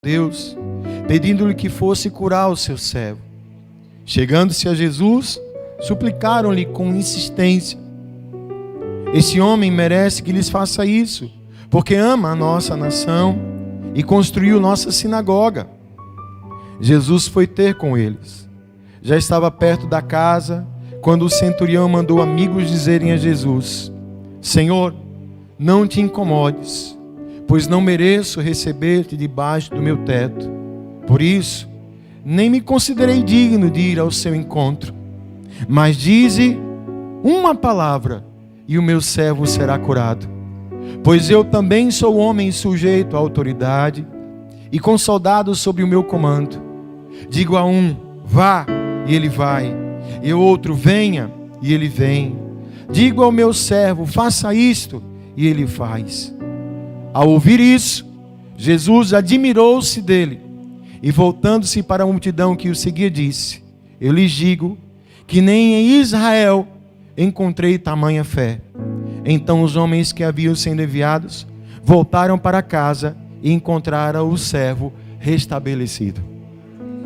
Deus, pedindo-lhe que fosse curar o seu servo. Chegando-se a Jesus, suplicaram-lhe com insistência: esse homem merece que lhes faça isso, porque ama a nossa nação e construiu nossa sinagoga. Jesus foi ter com eles. Já estava perto da casa, quando o centurião mandou amigos dizerem a Jesus: Senhor, não te incomodes, pois não mereço receber-te debaixo do meu teto. Por isso, nem me considerei digno de ir ao seu encontro. Mas dize uma palavra, e o meu servo será curado. Pois eu também sou homem sujeito à autoridade, e com soldados sob o meu comando. Digo a um: vá, e ele vai. E o outro: venha, e ele vem. Digo ao meu servo: faça isto, e ele faz. Ao ouvir isso, Jesus admirou-se dele, e voltando-se para a multidão que o seguia, disse: eu lhes digo que nem em Israel encontrei tamanha fé. Então os homens que haviam sido enviados voltaram para casa e encontraram o servo restabelecido.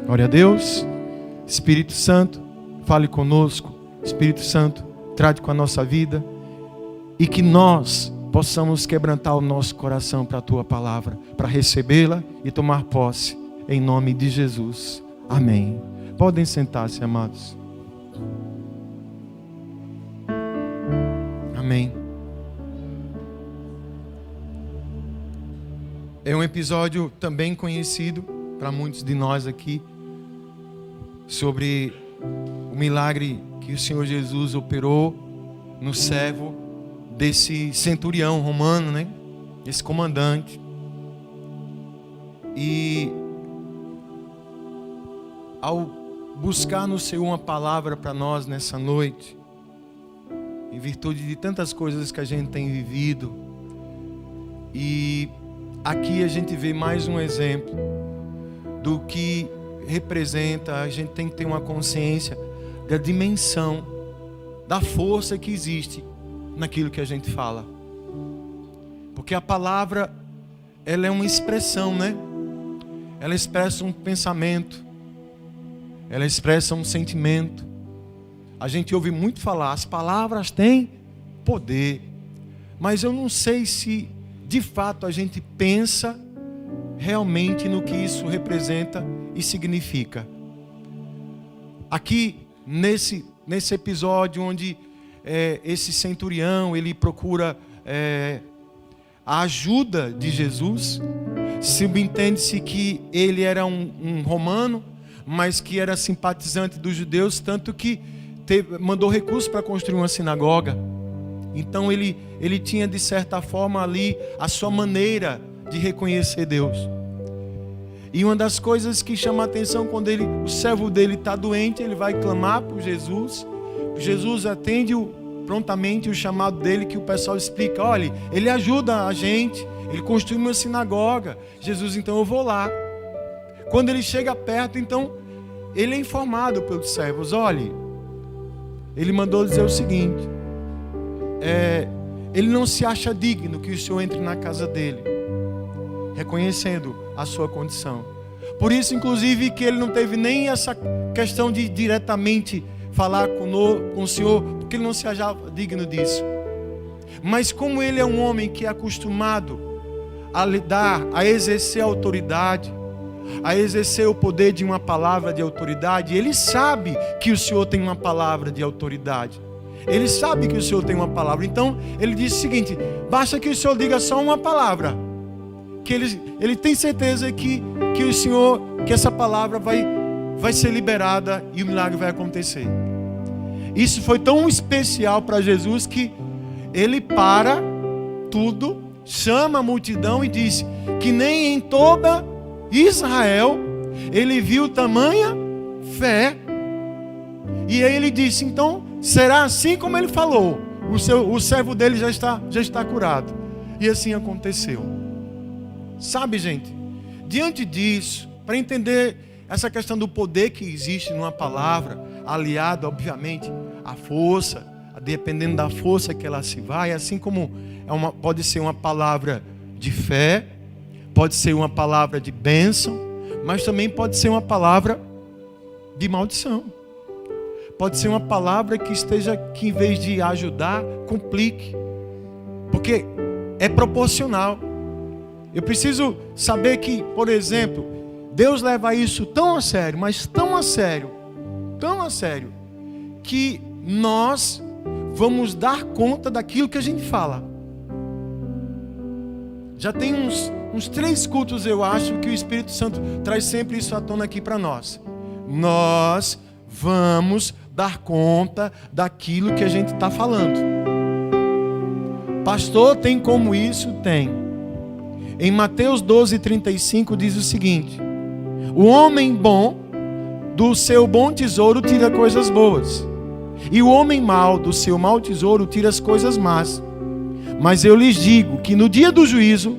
Glória a Deus. Espírito Santo, fale conosco. Espírito Santo, trate com a nossa vida, e que nós possamos quebrantar o nosso coração para a Tua palavra, para recebê-la e tomar posse, em nome de Jesus. Amém. Podem sentar-se, amados. Amém. É um episódio também conhecido para muitos de nós aqui, sobre o milagre que o Senhor Jesus operou no servo desse centurião romano, né? Esse comandante. E ao buscar no Senhor uma palavra para nós nessa noite, em virtude de tantas coisas que a gente tem vivido, e aqui a gente vê mais um exemplo do que representa. A gente tem que ter uma consciência da dimensão, da força que existe naquilo que a gente fala. Porque a palavra, ela é uma expressão, né? Ela expressa um pensamento, ela expressa um sentimento. A gente ouve muito falar, as palavras têm poder, mas eu não sei se de fato a gente pensa realmente no que isso representa e significa. Aqui nesse episódio onde esse centurião ele procura a ajuda de Jesus, subentende-se que ele era um romano, mas que era simpatizante dos judeus, tanto que mandou recursos para construir uma sinagoga. Então ele tinha de certa forma ali a sua maneira de reconhecer Deus. E uma das coisas que chama a atenção, quando o servo dele está doente, ele vai clamar por Jesus. Jesus atende prontamente o chamado dele, que o pessoal explica: olha, ele ajuda a gente, ele construiu uma sinagoga. Jesus: então eu vou lá. Quando ele chega perto, então ele é informado pelos servos: olha, ele mandou dizer o seguinte: ele não se acha digno que o Senhor entre na casa dele, reconhecendo a sua condição. Por isso, inclusive, que ele não teve nem essa questão de diretamente falar com o Senhor, porque ele não se achava digno disso. Mas como ele é um homem que é acostumado a lidar, a exercer a autoridade, a exercer o poder de uma palavra de autoridade, ele sabe que o Senhor tem uma palavra de autoridade. Ele sabe que o Senhor tem uma palavra. Então ele diz o seguinte: basta que o Senhor diga só uma palavra, que ele tem certeza que o Senhor, que essa palavra vai ser liberada e o milagre vai acontecer. Isso foi tão especial para Jesus que ele para tudo, chama a multidão e diz que nem em toda Israel ele viu tamanha fé. E aí ele disse: então será assim como ele falou, o servo dele já está curado. E assim aconteceu. Sabe, gente, diante disso, para entender essa questão do poder que existe numa palavra, aliado, obviamente, à força, dependendo da força que ela se vai, assim como pode ser uma palavra de fé, Pode ser uma palavra de bênção, mas também pode ser uma palavra de maldição. Pode ser uma palavra que em vez de ajudar, complique. Porque é proporcional. Eu preciso saber que, por exemplo, Deus leva isso tão a sério, mas tão a sério, que nós vamos dar conta daquilo que a gente fala. Já tem uns 3 cultos, eu acho, que o Espírito Santo traz sempre isso à tona aqui para nós. Nós vamos dar conta daquilo que a gente está falando. Pastor, tem como isso? Tem. Em Mateus 12:35 diz o seguinte: o homem bom do seu bom tesouro tira coisas boas, e o homem mau do seu mau tesouro tira as coisas más. Mas eu lhes digo que no dia do juízo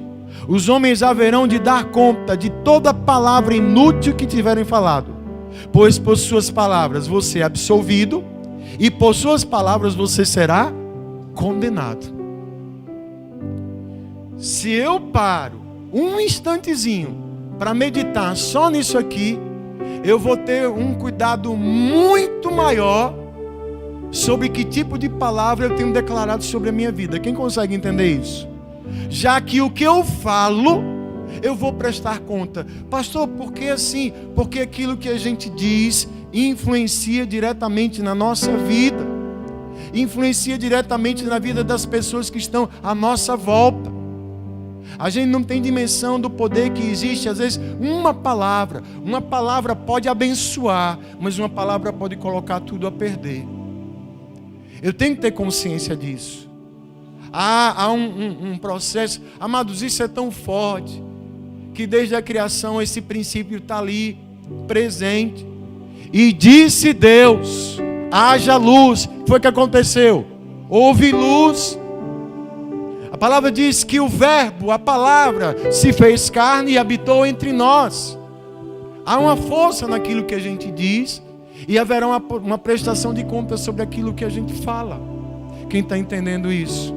os homens haverão de dar conta de toda palavra inútil que tiverem falado. Pois por suas palavras você é absolvido, e por suas palavras você será condenado. Se eu paro um instantezinho para meditar só nisso aqui, eu vou ter um cuidado muito maior sobre que tipo de palavra eu tenho declarado sobre a minha vida. Quem consegue entender isso? Já que o que eu falo, eu vou prestar conta. Pastor, por que assim? Porque aquilo que a gente diz influencia diretamente na nossa vida, influencia diretamente na vida das pessoas que estão à nossa volta. A gente não tem dimensão do poder que existe. Às vezes uma palavra pode abençoar, mas uma palavra pode colocar tudo a perder. Eu tenho que ter consciência disso. Há um processo, amados, isso é tão forte, que desde a criação esse princípio está ali, presente. E disse Deus, haja luz. Foi o que aconteceu. Houve luz. A palavra diz que o verbo, a palavra, se fez carne e habitou entre nós. Há uma força naquilo que a gente diz, e haverá uma prestação de contas sobre aquilo que a gente fala. Quem está entendendo isso?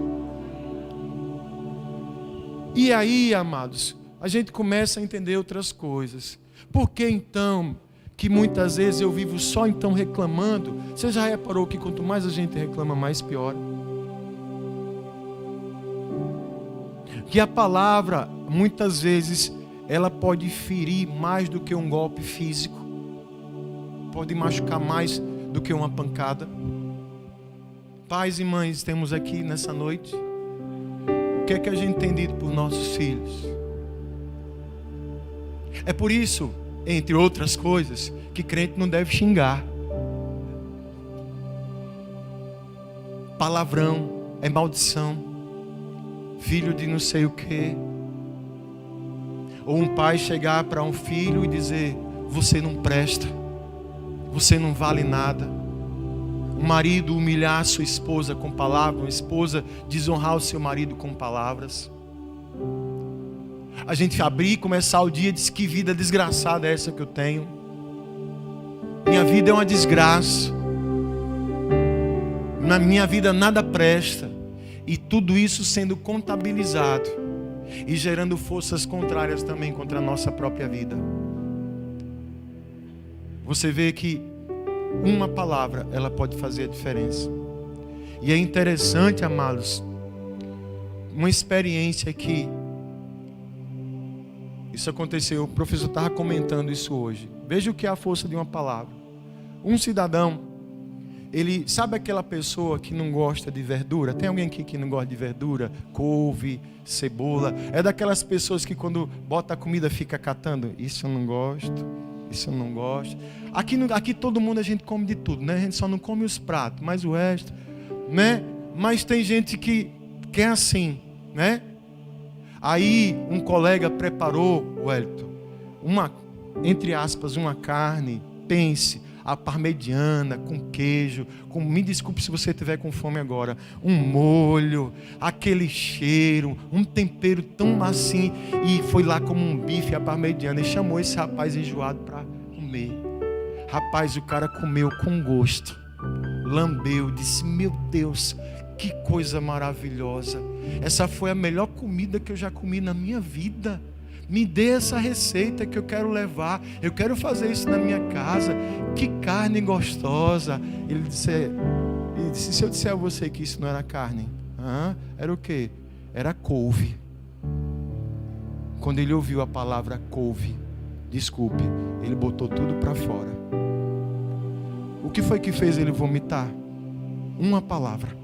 E aí, amados, a gente começa a entender outras coisas. Por que então que muitas vezes eu vivo só então reclamando? Você já reparou que quanto mais a gente reclama, mais piora? Que a palavra, muitas vezes, ela pode ferir mais do que um golpe físico, pode machucar mais do que uma pancada. Pais e mães, temos aqui nessa noite, o que é que a gente tem dito por nossos filhos? É por isso, entre outras coisas, que crente não deve xingar. Palavrão é maldição, filho de não sei o quê. Ou um pai chegar para um filho e dizer: você não presta, você não vale nada. Um marido humilhar a sua esposa com palavras, uma esposa desonrar o seu marido com palavras. A gente abrir e começar o dia e dizer: que vida desgraçada é essa que eu tenho? Minha vida é uma desgraça. Na minha vida nada presta. E tudo isso sendo contabilizado e gerando forças contrárias também contra a nossa própria vida. Você vê que uma palavra, ela pode fazer a diferença. E é interessante, amados, uma experiência que isso aconteceu, o professor estava comentando isso hoje. Veja o que é a força de uma palavra. Um cidadão, ele sabe aquela pessoa que não gosta de verdura? Tem alguém aqui que não gosta de verdura? Couve, cebola. É daquelas pessoas que quando bota a comida fica catando. Isso eu não gosto, isso eu não gosto. Aqui todo mundo a gente come de tudo, né? A gente só não come os pratos, mas o resto, né? Mas tem gente que é assim, né? Aí um colega preparou, Wellington, entre aspas, uma carne, pense, a parmegiana, com queijo, me desculpe se você estiver com fome agora, um molho, aquele cheiro, um tempero tão assim, e foi lá como um bife a parmegiana, e chamou esse rapaz enjoado para comer. Rapaz, o cara comeu com gosto, lambeu, disse: meu Deus, que coisa maravilhosa, essa foi a melhor comida que eu já comi na minha vida. Me dê essa receita que eu quero levar. Eu quero fazer isso na minha casa. Que carne gostosa. Ele disse, se eu disser a você que isso não era carne, era o quê? Era couve. Quando ele ouviu a palavra couve, desculpe, ele botou tudo para fora. O que foi que fez ele vomitar? Uma palavra.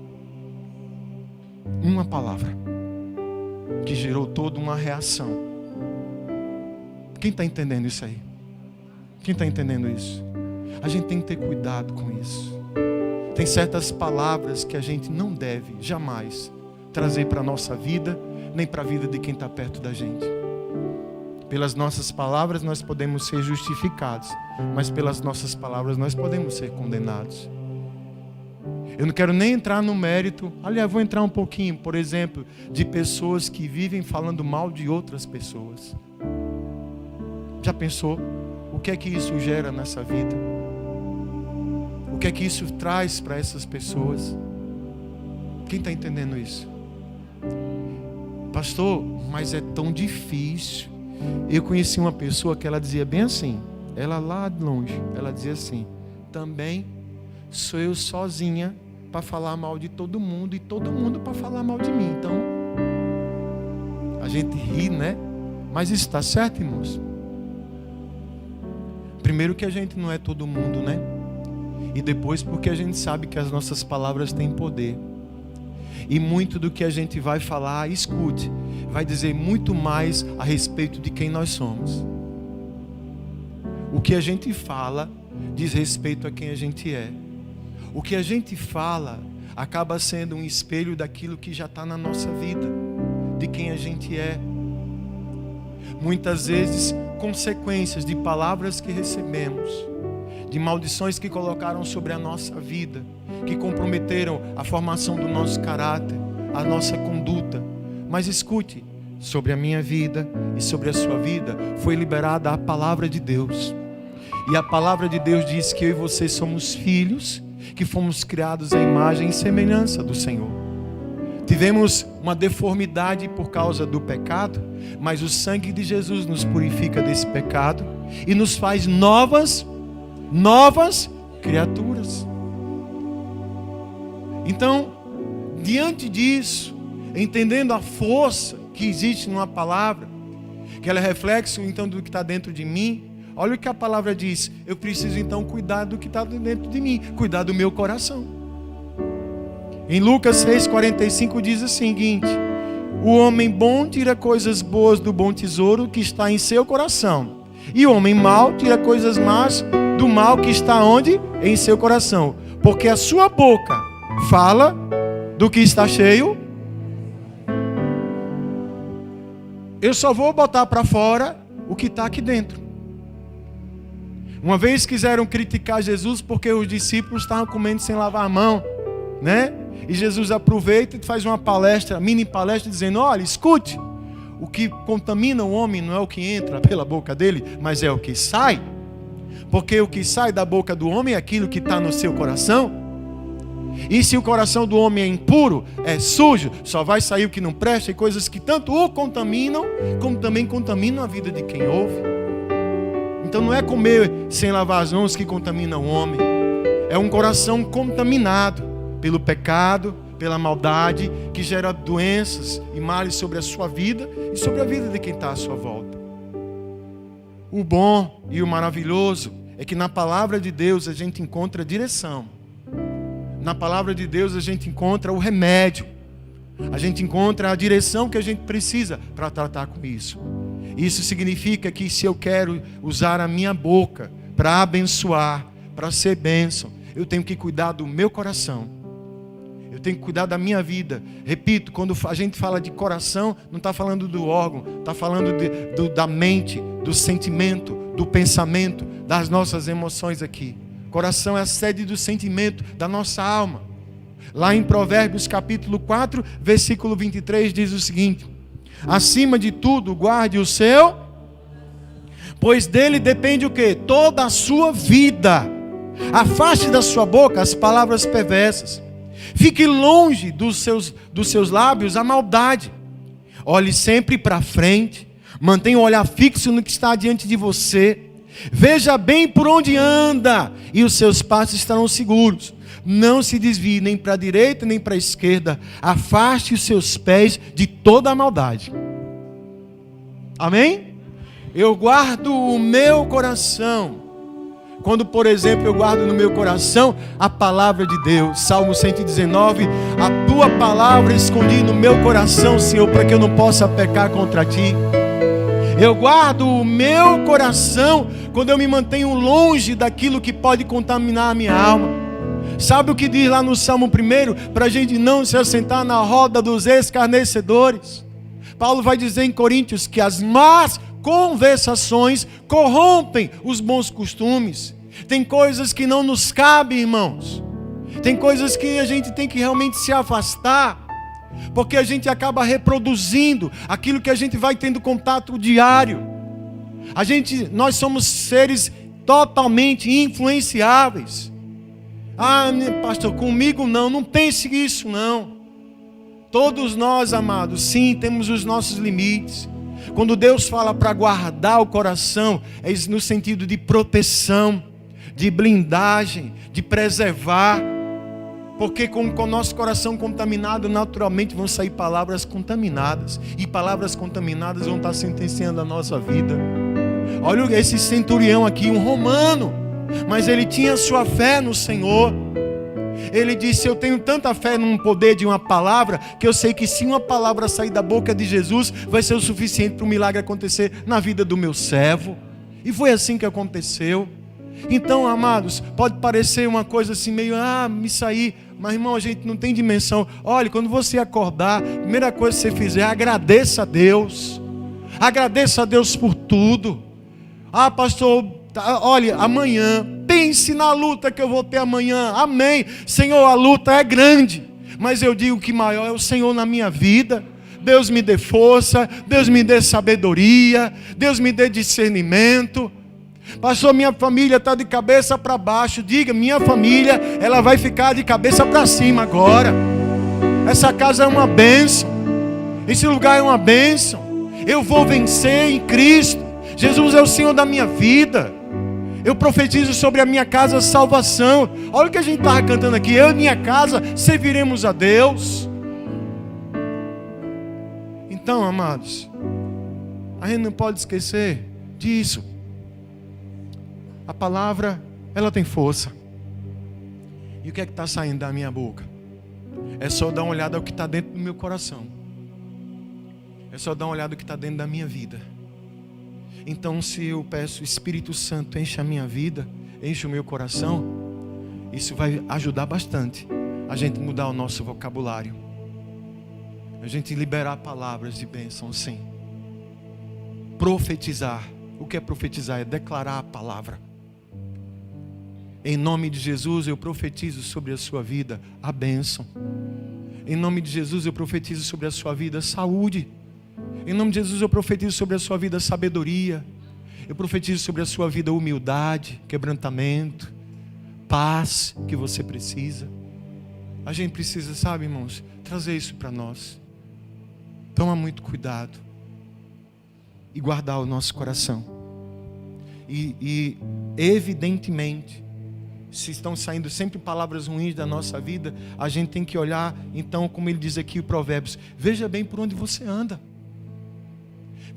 Uma palavra. Que gerou toda uma reação. Quem está entendendo isso aí? Quem está entendendo isso? A gente tem que ter cuidado com isso. Tem certas palavras que a gente não deve jamais trazer para a nossa vida, nem para a vida de quem está perto da gente. Pelas nossas palavras nós podemos ser justificados, mas pelas nossas palavras nós podemos ser condenados. Eu não quero nem entrar no mérito, aliás, vou entrar um pouquinho, por exemplo, de pessoas que vivem falando mal de outras pessoas. Já pensou? O que é que isso gera nessa vida? O que é que isso traz para essas pessoas? Quem está entendendo isso? Pastor, mas é tão difícil. Eu conheci uma pessoa que ela dizia bem assim, ela lá de longe, ela dizia assim: também sou eu sozinha para falar mal de todo mundo e todo mundo para falar mal de mim. Então, a gente ri, né? Mas isso está certo, irmãos? Primeiro que a gente não é todo mundo, né? E depois porque a gente sabe que as nossas palavras têm poder. E muito do que a gente vai falar, escute, vai dizer muito mais a respeito de quem nós somos. O que a gente fala diz respeito a quem a gente é. O que a gente fala acaba sendo um espelho daquilo que já está na nossa vida, de quem a gente é. Muitas vezes, consequências de palavras que recebemos, de maldições que colocaram sobre a nossa vida, que comprometeram a formação do nosso caráter, a nossa conduta. Mas escute, sobre a minha vida e sobre a sua vida foi liberada a palavra de Deus. E a palavra de Deus diz que eu e você somos filhos, que fomos criados à imagem e semelhança do Senhor. Tivemos uma deformidade por causa do pecado, mas o sangue de Jesus nos purifica desse pecado e nos faz novas criaturas. Então, diante disso, entendendo a força que existe numa palavra, que ela é reflexo então do que está dentro de mim, olha o que a palavra diz: eu preciso então cuidar do que está dentro de mim, cuidar do meu coração. Em Lucas 6,45 diz o seguinte: o homem bom tira coisas boas do bom tesouro que está em seu coração, e o homem mau tira coisas más do mal que está onde? Em seu coração. Porque a sua boca fala do que está cheio. Eu só vou botar para fora o que está aqui dentro. Uma vez quiseram criticar Jesus porque os discípulos estavam comendo sem lavar a mão, né? E Jesus aproveita e faz uma palestra, mini palestra, dizendo: olha, escute, o que contamina o homem não é o que entra pela boca dele, mas é o que sai. Porque o que sai da boca do homem é aquilo que está no seu coração. E se o coração do homem é impuro, é sujo, só vai sair o que não presta, e coisas que tanto o contaminam, como também contaminam a vida de quem ouve. Então não é comer sem lavar as mãos que contamina o homem, é um coração contaminado pelo pecado, pela maldade, que gera doenças e males sobre a sua vida e sobre a vida de quem está à sua volta. O bom e o maravilhoso é que na palavra de Deus a gente encontra direção. Na palavra de Deus a gente encontra o remédio. A gente encontra a direção que a gente precisa para tratar com isso. Isso significa que se eu quero usar a minha boca para abençoar, para ser bênção, eu tenho que cuidar do meu coração. Eu tenho que cuidar da minha vida. Repito, quando a gente fala de coração, não está falando do órgão, está falando da mente, do sentimento, do pensamento, das nossas emoções aqui. Coração é a sede do sentimento da nossa alma. Lá em Provérbios capítulo 4, versículo 23 diz o seguinte: acima de tudo guarde o seu, pois dele depende o quê? Toda a sua vida. Afaste da sua boca as palavras perversas. Fique longe dos seus lábios a maldade. Olhe sempre para frente. Mantenha o olhar fixo no que está diante de você. Veja bem por onde anda, e os seus passos estarão seguros. Não se desvie nem para a direita nem para a esquerda. Afaste os seus pés de toda a maldade. Amém? Eu guardo o meu coração. Quando, por exemplo, eu guardo no meu coração a palavra de Deus. Salmo 119. A tua palavra escondi no meu coração, Senhor, para que eu não possa pecar contra ti. Eu guardo o meu coração quando eu me mantenho longe daquilo que pode contaminar a minha alma. Sabe o que diz lá no Salmo 1? Para a gente não se assentar na roda dos escarnecedores. Paulo vai dizer em Coríntios que as más conversações corrompem os bons costumes. Tem coisas que não nos cabem, irmãos. Tem coisas que a gente tem que realmente se afastar, porque a gente acaba reproduzindo aquilo que a gente vai tendo contato diário. Nós somos seres totalmente influenciáveis. Ah, pastor, comigo não pense isso não. Todos nós, amados, sim, temos os nossos limites. Quando Deus fala para guardar o coração, é no sentido de proteção, de blindagem, de preservar. Porque com o nosso coração contaminado, naturalmente vão sair palavras contaminadas. E palavras contaminadas vão estar sentenciando a nossa vida. Olha esse centurião aqui, um romano. Mas ele tinha sua fé no Senhor. Ele disse: eu tenho tanta fé no poder de uma palavra, que eu sei que se uma palavra sair da boca de Jesus, vai ser o suficiente para o milagre acontecer na vida do meu servo. E foi assim que aconteceu. Então, amados, pode parecer uma coisa assim meio, me sair. Mas, irmão, a gente não tem dimensão. Olha, quando você acordar, a primeira coisa que você fizer, agradeça a Deus. Agradeça a Deus por tudo. Pastor, olha, amanhã, pense na luta que eu vou ter amanhã. Amém. Senhor, a luta é grande, mas eu digo que maior é o Senhor na minha vida. Deus me dê força, Deus me dê sabedoria, Deus me dê discernimento. Pastor, minha família está de cabeça para baixo. Diga, minha família, ela vai ficar de cabeça para cima agora. Essa casa é uma bênção. Esse lugar é uma bênção. Eu vou vencer em Cristo. Jesus é o Senhor da minha vida. Eu profetizo sobre a minha casa salvação. Olha o que a gente estava cantando aqui. Eu e minha casa serviremos a Deus. Então, amados, a gente não pode esquecer disso. A palavra, ela tem força. E o que é que está saindo da minha boca? É só dar uma olhada ao que está dentro do meu coração. É só dar uma olhada ao que está dentro da minha vida. Então, se eu peço, Espírito Santo, enche a minha vida, enche o meu coração, isso vai ajudar bastante a gente mudar o nosso vocabulário. A gente liberar palavras de bênção, sim. Profetizar. O que é profetizar? É declarar a palavra. Em nome de Jesus, eu profetizo sobre a sua vida a bênção. Em nome de Jesus, eu profetizo sobre a sua vida saúde. Em nome de Jesus, eu profetizo sobre a sua vida sabedoria. Eu profetizo sobre a sua vida humildade, quebrantamento, paz que você precisa. A gente precisa, sabe, irmãos, trazer isso para nós. Toma muito cuidado e guardar o nosso coração. E evidentemente, se estão saindo sempre palavras ruins da nossa vida, a gente tem que olhar, então, como ele diz aqui em Provérbios, veja bem por onde você anda.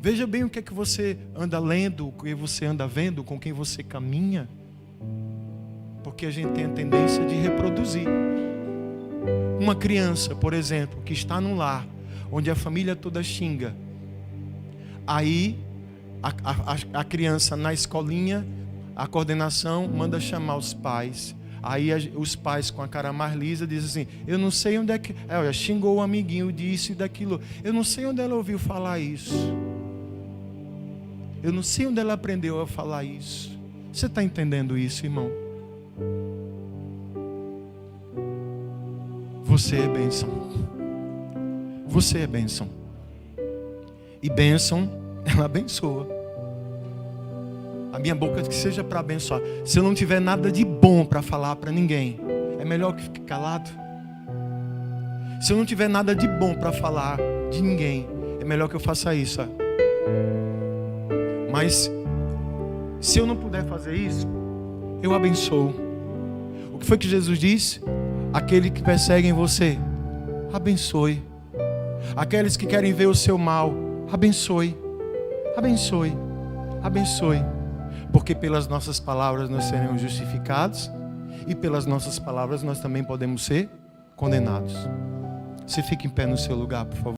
Veja bem o que é que você anda lendo, o que você anda vendo, com quem você caminha. Porque a gente tem a tendência de reproduzir. Uma criança, por exemplo, que está num lar, onde a família toda xinga. Aí, a criança na escolinha, a coordenação manda chamar os pais. Aí os pais com a cara mais lisa dizem assim: eu não sei onde é que... Olha, xingou o amiguinho disso e daquilo. Eu não sei onde ela ouviu falar isso. Eu não sei onde ela aprendeu a falar isso. Você está entendendo isso, irmão? Você é bênção. Você é bênção. E bênção, ela abençoa. A minha boca que seja para abençoar. Se eu não tiver nada de bom para falar para ninguém, é melhor que fique calado. Se eu não tiver nada de bom para falar de ninguém, é melhor que eu faça isso. mas se eu não puder fazer isso, eu abençoo. O que foi que Jesus disse? Aquele que perseguem você, abençoe. Aqueles que querem ver o seu mal, abençoe. Abençoe. Abençoe. Porque pelas nossas palavras nós seremos justificados e pelas nossas palavras nós também podemos ser condenados. Você fica em pé no seu lugar, por favor.